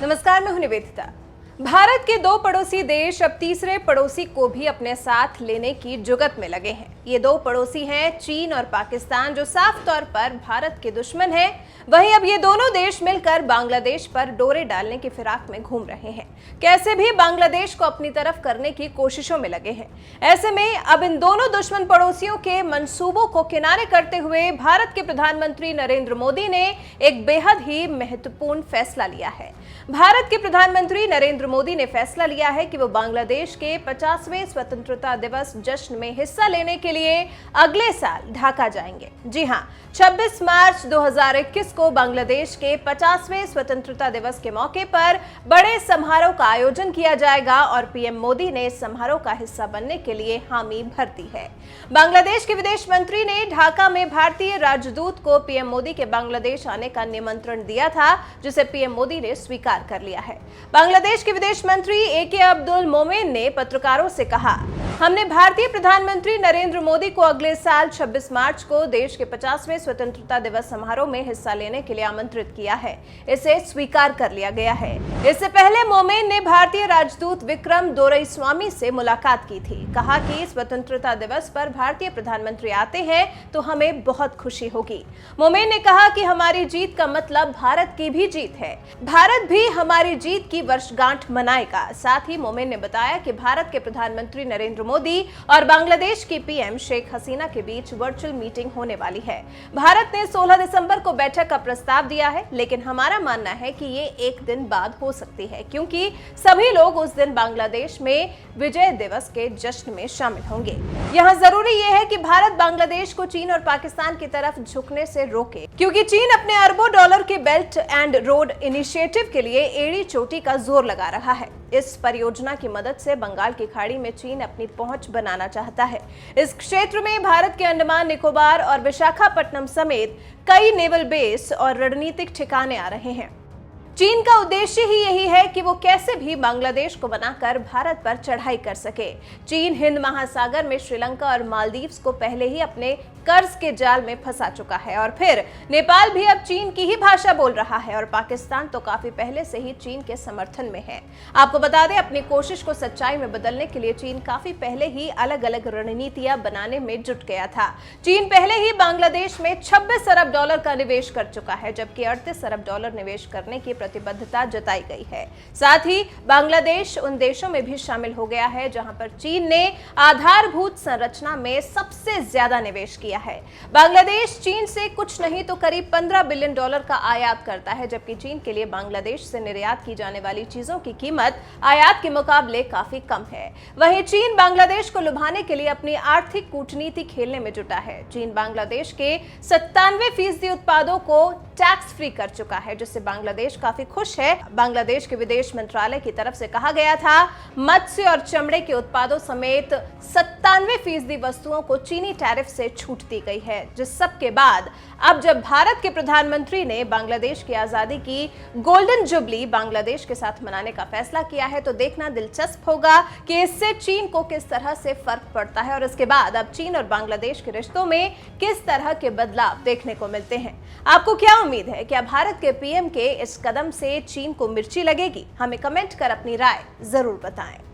नमस्कार, मैं हूं निवेदिता। भारत के दो पड़ोसी देश अब तीसरे पड़ोसी को भी अपने साथ लेने की जुगत में लगे हैं। ये दो पड़ोसी हैं चीन और पाकिस्तान, जो साफ तौर पर भारत के दुश्मन हैं। वहीं अब ये दोनों देश मिलकर बांग्लादेश पर डोरे डालने की फिराक में घूम रहे हैं। कैसे भी बांग्लादेश को अपनी तरफ करने की कोशिशों में लगे हैं। ऐसे में अब इन दोनों दुश्मन पड़ोसियों के मंसूबों को किनारे करते हुए भारत के प्रधानमंत्री नरेंद्र मोदी ने एक बेहद ही महत्वपूर्ण फैसला लिया है। भारत के प्रधानमंत्री नरेंद्र मोदी ने फैसला लिया है कि वो बांग्लादेश के 50वें स्वतंत्रता दिवस जश्न में हिस्सा लेने के लिए अगले साल ढाका जाएंगे। जी हां, 26 मार्च 2021 को बांग्लादेश के 50वें स्वतंत्रता दिवस के मौके पर बड़े समारोह का आयोजन किया जाएगा और पीएम मोदी ने इस समारोह का हिस्सा बनने के लिए हामी भर दी है। बांग्लादेश के विदेश मंत्री ने ढाका में भारतीय राजदूत को पीएम मोदी के बांग्लादेश आने का निमंत्रण दिया था, जिसे पीएम मोदी ने स्वीकार कर लिया है। बांग्लादेश के विदेश मंत्री एके अब्दुल मोमेन ने पत्रकारों से कहा, हमने भारतीय प्रधानमंत्री नरेंद्र मोदी को अगले साल 26 मार्च को देश के 50वें स्वतंत्रता दिवस समारोह में हिस्सा लेने के लिए आमंत्रित किया है। इसे स्वीकार कर लिया गया है। इससे पहले मोमेन ने भारतीय राजदूत विक्रम दोरईस्वामी से मुलाकात की थी। कहा कि स्वतंत्रता दिवस पर भारतीय प्रधानमंत्री आते हैं तो हमें बहुत खुशी होगी। मोमेन ने कहा कि हमारी जीत का मतलब भारत की भी जीत है। भारत भी हमारी जीत की वर्षगांठ मनाएगा। साथ ही मोमेन ने बताया कि भारत के प्रधानमंत्री नरेंद्र मोदी और बांग्लादेश की पीएम शेख हसीना के बीच वर्चुअल मीटिंग होने वाली है। भारत ने 16 दिसंबर को बैठक का प्रस्ताव दिया है, लेकिन हमारा मानना है कि ये एक दिन बाद हो सकती है, क्योंकि सभी लोग उस दिन बांग्लादेश में विजय दिवस के जश्न में शामिल होंगे। यहाँ जरूरी यह है कि भारत बांग्लादेश को चीन और पाकिस्तान की तरफ झुकने से रोके, क्योंकि चीन अपने अरबों डॉलर के बेल्ट एंड रोड इनिशिएटिव के लिए एड़ी चोटी का जोर लगा रहा है। इस परियोजना की मदद से बंगाल की खाड़ी में चीन अपनी पहुंच बनाना चाहता है। इस क्षेत्र में भारत के अंडमान निकोबार और विशाखापट्टनम समेत कई नेवल बेस और रणनीतिक ठिकाने आ रहे हैं। चीन का उद्देश्य ही यही है कि वो कैसे भी बांग्लादेश को बनाकर भारत पर चढ़ाई कर सके। चीन हिंद महासागर में श्रीलंका और मालदीव्स को पहले ही अपने कर्ज के जाल में फंसा चुका है और फिर नेपाल भी अब चीन की ही भाषा बोल रहा है और पाकिस्तान तो काफी पहले से ही चीन के समर्थन में है। आपको बता दें, अपनी कोशिश को सच्चाई में बदलने के लिए चीन काफी पहले ही अलग अलग रणनीतियां बनाने में जुट गया था। चीन पहले ही बांग्लादेश में 26 अरब डॉलर का निवेश कर चुका है, जबकि 38 अरब डॉलर निवेश करने की प्रतिबद्धता जताई गई है। साथ ही बांग्लादेश उन देशों में भी शामिल हो गया है जहां पर चीन ने आधारभूत संरचना में सबसे ज्यादा निवेश किया है। बांग्लादेश चीन से कुछ नहीं तो करीब 15 बिलियन डॉलर का आयात करता है, जबकि चीन के लिए बांग्लादेश से निर्यात की जाने वाली चीजों की कीमत आयात के मुकाबले काफी कम है। वहीं चीन बांग्लादेश को लुभाने के लिए अपनी आर्थिक कूटनीति खेलने में जुटा है। चीन बांग्लादेश के 97% उत्पादों को टैक्स फ्री कर चुका है, जिससे बांग्लादेश काफी खुश है। बांग्लादेश के विदेश मंत्रालय की तरफ से कहा गया था, मत्स्य और चमड़े के उत्पादों समेत 97% वस्तुओं को चीनी टैरिफ से छूट दी गई है। जिस सब के बाद अब जब भारत के प्रधानमंत्री ने बांग्लादेश की आजादी की गोल्डन जुबली बांग्लादेश के साथ मनाने का फैसला किया है, तो देखना दिलचस्प होगा कि इससे चीन को किस तरह से फर्क पड़ता है और इसके बाद अब चीन और बांग्लादेश के रिश्तों में किस तरह के बदलाव देखने को मिलते हैं। आपको क्या उम्मीद है? क्या भारत के पीएम के इस कदम से चीन को मिर्ची लगेगी? हमें कमेंट कर अपनी राय जरूर बताएं।